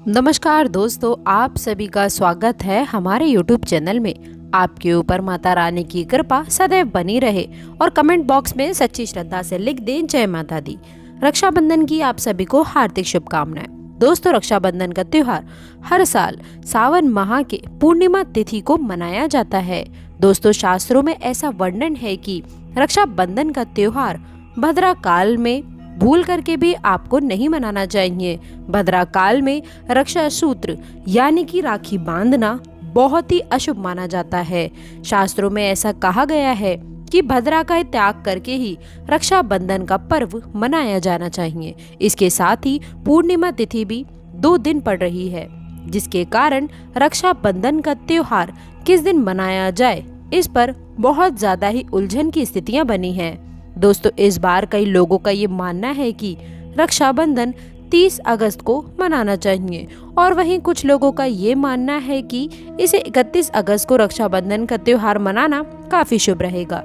नमस्कार दोस्तों, आप सभी का स्वागत है हमारे YouTube चैनल में। आपके ऊपर माता रानी की कृपा सदैव बनी रहे और कमेंट बॉक्स में सच्ची श्रद्धा से लिख दें जय माता दी। रक्षाबंधन की आप सभी को हार्दिक शुभकामनाएं। दोस्तों, रक्षाबंधन का त्योहार हर साल सावन माह के पूर्णिमा तिथि को मनाया जाता है। दोस्तों, शास्त्रों में ऐसा वर्णन है कि रक्षाबंधन का त्योहार भद्रा काल में भूल करके भी आपको नहीं मनाना चाहिए। भद्रा काल में रक्षा सूत्र यानी कि राखी बांधना बहुत ही अशुभ माना जाता है। शास्त्रों में ऐसा कहा गया है कि भद्रा का त्याग करके ही रक्षाबंधन का पर्व मनाया जाना चाहिए। इसके साथ ही पूर्णिमा तिथि भी 2 दिन पड़ रही है, जिसके कारण रक्षाबंधन का त्योहार किस दिन मनाया जाए, इस पर बहुत ज्यादा ही उलझन की स्थितियां बनी हैं। दोस्तों, इस बार कई लोगों का ये मानना है कि रक्षाबंधन 30 अगस्त को मनाना चाहिए और वहीं कुछ लोगों का ये मानना है कि इसे 31 अगस्त को रक्षाबंधन का त्योहार मनाना काफी शुभ रहेगा।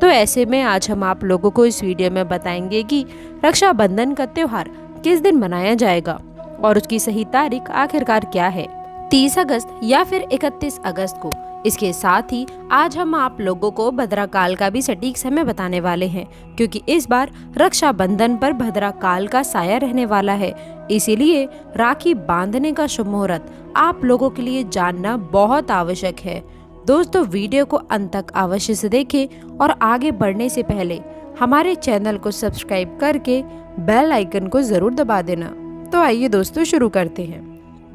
तो ऐसे में आज हम आप लोगों को इस वीडियो में बताएंगे कि रक्षाबंधन का त्योहार किस दिन मनाया जाएगा और उसकी सही तारीख आखिरकार क्या है, 30 अगस्त या फिर 31 अगस्त को। इसके साथ ही आज हम आप लोगों को भद्रा काल का भी सटीक समय बताने वाले हैं, क्योंकि इस बार रक्षाबंधन पर भद्रा काल का साया रहने वाला है। इसीलिए राखी बांधने का शुभ मुहूर्त आप लोगों के लिए जानना बहुत आवश्यक है। दोस्तों, वीडियो को अंत तक अवश्य से देखें और आगे बढ़ने से पहले हमारे चैनल को सब्सक्राइब करके बेल आइकन को जरूर दबा देना। तो आइए दोस्तों, शुरू करते हैं।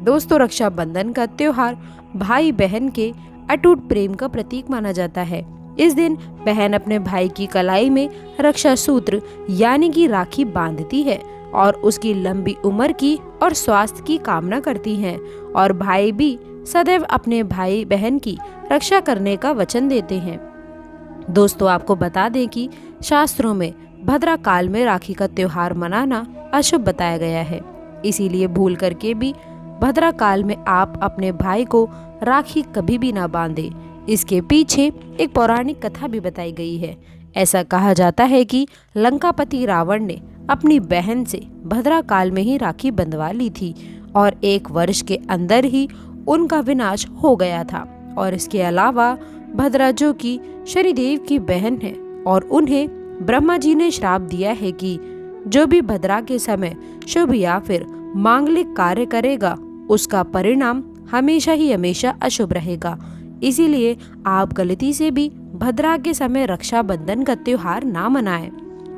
दोस्तों, रक्षाबंधन का त्योहार भाई बहन के अटूट प्रेम का प्रतीक माना जाता है। इस दिन बहन अपने भाई की कलाई में रक्षा सूत्र यानी कि राखी बांधती है और उसकी लंबी उम्र की और स्वास्थ्य की कामना करती हैं, और भाई भी सदैव अपने भाई बहन की रक्षा करने का वचन देते हैं। दोस्तों, आपको बता दें कि शास्त्रों में भद्रा काल में राखी का त्योहार मनाना अशुभ बताया गया है। इसीलिए भूल करके भी भद्रा काल में आप अपने भाई को राखी कभी भी ना बांधे। इसके पीछे एक पौराणिक कथा भी बताई गई है। ऐसा कहा जाता है कि लंकापति रावण ने अपनी बहन से भद्रा काल में ही राखी बंधवा ली थी और 1 वर्ष के अंदर ही उनका विनाश हो गया था। और इसके अलावा भद्रा, जो कि शनिदेव की बहन है, और उन्हें ब्रह्मा जी ने श्राप दिया है कि जो भी भद्रा के समय शुभ या फिर मांगलिक कार्य करेगा, उसका परिणाम हमेशा ही हमेशा अशुभ रहेगा। इसीलिए आप गलती से भी भद्रा के समय रक्षाबंधन का त्योहार ना मनाएं।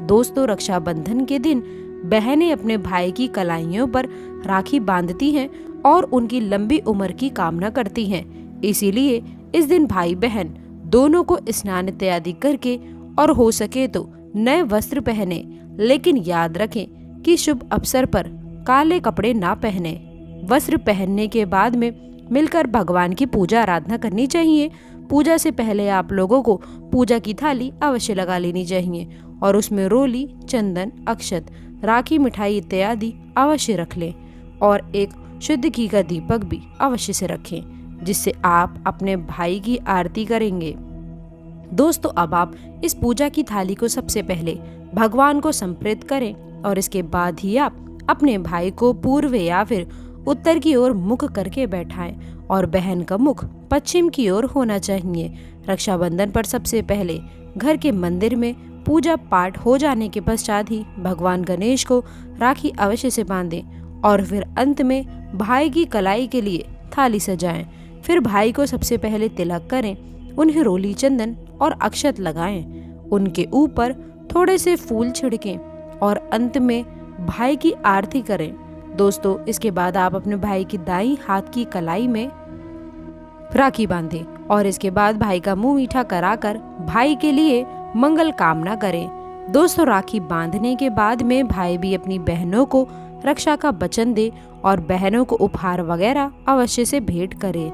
दोस्तों, रक्षाबंधन के दिन बहनें अपने भाई की कलाइयों पर राखी बांधती हैं और उनकी लंबी उम्र की कामना करती हैं। इसीलिए इस दिन भाई बहन दोनों को स्नान इत्यादि करके और हो सके तो नए वस्त्र पहने, लेकिन याद रखें कि शुभ अवसर पर काले कपड़े ना पहने। वस्त्र पहनने के बाद में मिलकर भगवान की पूजा आराधना करनी चाहिए। पूजा से पहले आप लोगों को पूजा की थाली अवश्य लगा लेनी चाहिए और उसमें रोली, चंदन, अक्षत, राखी, मिठाई इत्यादि अवश्य रख लें और एक शुद्ध घी का दीपक भी अवश्य से रखें, जिससे आप अपने भाई की आरती करेंगे। दोस्तों, अब आप इस पूजा की थाली को सबसे पहले भगवान को समर्पित करें और इसके बाद ही आप अपने भाई को पूर्व या फिर उत्तर की ओर मुख करके बैठाएं और बहन का मुख पश्चिम की ओर होना चाहिए। रक्षाबंधन पर सबसे पहले घर के मंदिर में पूजा पाठ हो जाने के पश्चात ही भगवान गणेश को राखी अवश्य से बांधें और फिर अंत में भाई की कलाई के लिए थाली सजाएं। फिर भाई को सबसे पहले तिलक करें, उन्हें रोली, चंदन और अक्षत लगाएं, उनके ऊपर थोड़े से फूल छिड़कें और अंत में भाई की आरती करें। दोस्तों, इसके बाद आप अपने भाई की दाईं हाथ की कलाई में राखी बांधें और इसके बाद भाई का मुंह मीठा कराकर भाई के लिए मंगल कामना करें। दोस्तों, राखी बांधने के बाद में भाई भी अपनी बहनों को रक्षा का वचन दे और बहनों को उपहार वगैरह अवश्य से भेंट करे।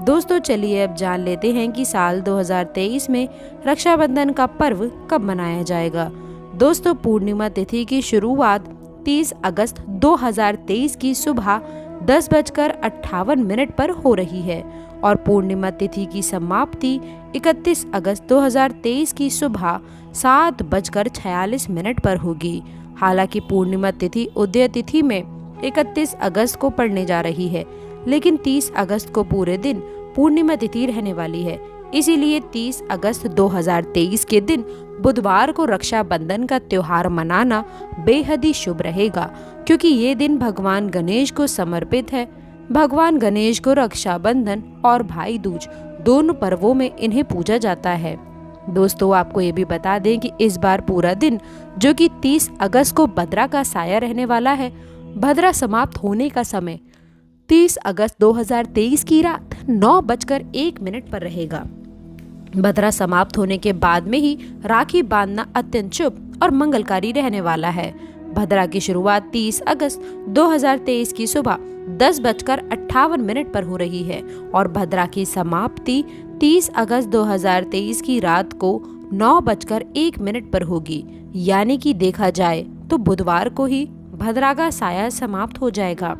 दोस्तों, चलिए अब जान लेते हैं कि साल 2023 में रक्षाबंधन का पर्व कब मनाया जाएगा। दोस्तों, पूर्णिमा तिथि की शुरुआत 30 अगस्त 2023 की सुबह 10:58 पर हो रही है और पूर्णिमा तिथि की समाप्ति 31 अगस्त 2023 की सुबह 7:46 पर होगी। हालांकि पूर्णिमा तिथि उदय तिथि में 31 अगस्त को पड़ने जा रही है, लेकिन 30 अगस्त को पूरे दिन पूर्णिमा तिथि रहने वाली है। इसीलिए 30 अगस्त 2023 के दिन बुधवार को रक्षाबंधन का त्योहार मनाना बेहद ही शुभ रहेगा, क्योंकि ये दिन भगवान गणेश को समर्पित है। भगवान गणेश को रक्षाबंधन और भाई दूज दोनों पर्वों में इन्हें पूजा जाता है। दोस्तों, आपको ये भी बता दें कि इस बार पूरा दिन जो कि 30 अगस्त को भद्रा का साया रहने वाला है, भद्रा समाप्त होने का समय 30 अगस्त 2023 की रात 9:01 पर रहेगा। भद्रा समाप्त होने के बाद में ही राखी बांधना अत्यंत शुभ और मंगलकारी रहने वाला है। भद्रा की शुरुआत 30 अगस्त 2023 की सुबह 10:58 पर हो रही है और भद्रा की समाप्ति 30 अगस्त 2023 की रात को 9:01 पर होगी। यानी कि देखा जाए तो बुधवार को ही भद्रा का साया समाप्त हो जाएगा।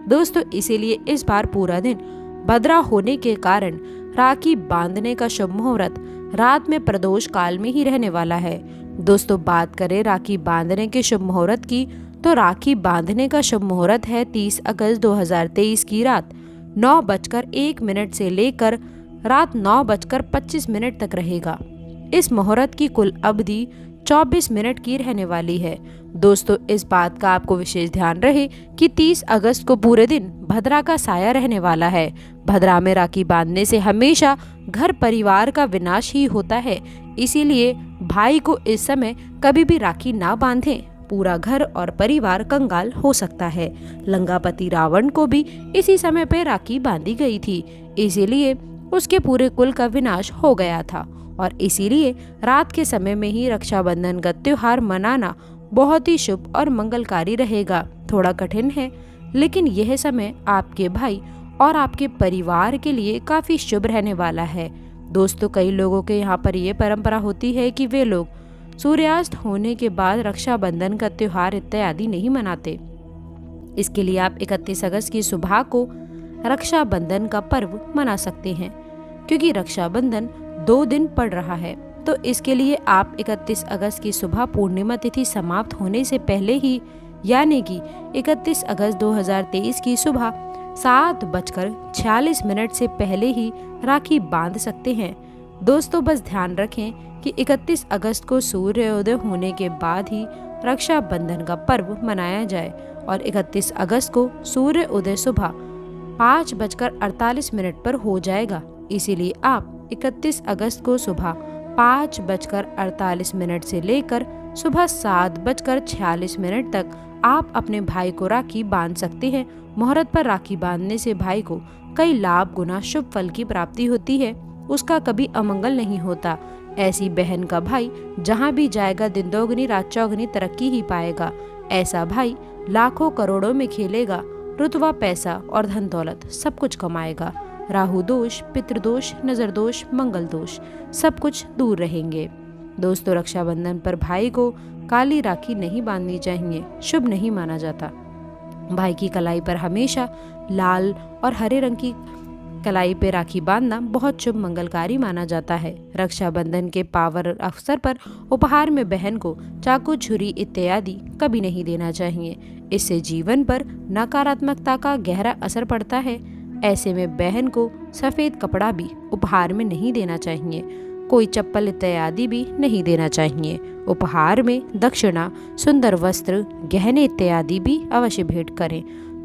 दोस्तों, इसीलिए इस बार पूरा दिन भद्रा होने के कारण राखी बांधने का शुभ मुहूर्त रात में प्रदोष काल में ही रहने वाला है। दोस्तों, बात करें राखी बांधने के शुभ मुहूर्त की, तो राखी बांधने का शुभ मुहूर्त है 30 अगस्त 2023 की रात 9:01 से लेकर रात 9:25 तक रहेगा। इस मुहूर्त की कुल अवधि 24 मिनट की रहने वाली है। दोस्तों, इस बात का आपको विशेष ध्यान रहे कि 30 अगस्त को पूरे दिन भद्रा का साया रहने वाला है। भद्रा में राखी बांधने से हमेशा घर परिवार का विनाश ही होता है। इसीलिए भाई को इस समय कभी भी राखी ना बांधें, पूरा घर और परिवार कंगाल हो सकता है। लंकापति रावण को भी इसी समय पे राखी बांधी गई थी, इसीलिए उसके पूरे कुल का विनाश हो गया था। और इसीलिए रात के समय में ही रक्षाबंधन का त्योहार मनाना बहुत ही शुभ और मंगलकारी रहेगा। थोड़ा कठिन है, लेकिन यह समय आपके भाई और आपके परिवार के लिए काफी शुभ रहने वाला है। दोस्तों, कई लोगों के यहाँ पर ये परंपरा होती है कि वे लोग सूर्यास्त होने के बाद रक्षाबंधन का त्योहार इत्यादि नहीं मनाते। इसके लिए आप 31 अगस्त की सुबह को रक्षाबंधन का पर्व मना सकते हैं, क्योंकि रक्षाबंधन 2 दिन पड़ रहा है। तो इसके लिए आप 31 अगस्त की सुबह पूर्णिमा तिथि समाप्त होने से पहले ही, यानी कि 31 अगस्त 2023 की सुबह 7:46 से पहले ही राखी बांध सकते हैं। दोस्तों, बस ध्यान रखें कि 31 अगस्त को सूर्योदय होने के बाद ही रक्षाबंधन का पर्व मनाया जाए और 31 अगस्त को सूर्य उदय सुबह 5:48 पर हो जाएगा। इसीलिए आप 31 अगस्त को सुबह 5:48 से लेकर सुबह 7:46 तक आप अपने भाई को राखी बांध सकते हैं। मुहूर्त पर राखी बांधने से भाई को कई लाभ गुना शुभ फल की प्राप्ति होती है, उसका कभी अमंगल नहीं होता। ऐसी बहन का भाई जहाँ भी जाएगा दिन दोगुनी रात चौगुनी तरक्की ही पाएगा। ऐसा भाई लाखों करोड़ों में खेलेगा, रुतबा पैसा और धन दौलत सब कुछ कमाएगा। राहु दोष, पितृदोष, नजर दोष, मंगल दोष सब कुछ दूर रहेंगे। दोस्तों, रक्षाबंधन पर भाई को काली राखी नहीं बांधनी चाहिए, शुभ नहीं माना जाता। भाई की कलाई पर हमेशा लाल और हरे रंग की कलाई पे राखी बांधना बहुत शुभ मंगलकारी माना जाता है। रक्षाबंधन के पावन अवसर पर उपहार में बहन को चाकू, छुरी इत्यादि कभी नहीं देना चाहिए। इससे जीवन पर नकारात्मकता का गहरा असर पड़ता है। ऐसे में बहन को सफेद कपड़ा भी उपहार में नहीं देना चाहिए, कोई चप्पल इत्यादि भी नहीं देना चाहिए। उपहार में दक्षिणा, सुंदर वस्त्र, गहने इत्यादि भी अवश्य भेंट करें।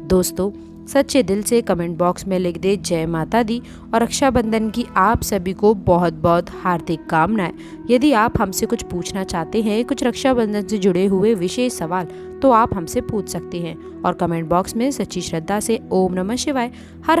दोस्तों, सच्चे दिल से कमेंट बॉक्स में लिख दे जय माता दी और रक्षाबंधन की आप सभी को बहुत बहुत हार्दिक कामनाएं। यदि आप हमसे कुछ पूछना चाहते हैं, कुछ रक्षाबंधन से जुड़े हुए विशेष सवाल, तो आप हमसे पूछ सकते हैं और कमेंट बॉक्स में सच्ची श्रद्धा से ओम नमः शिवाय हर हर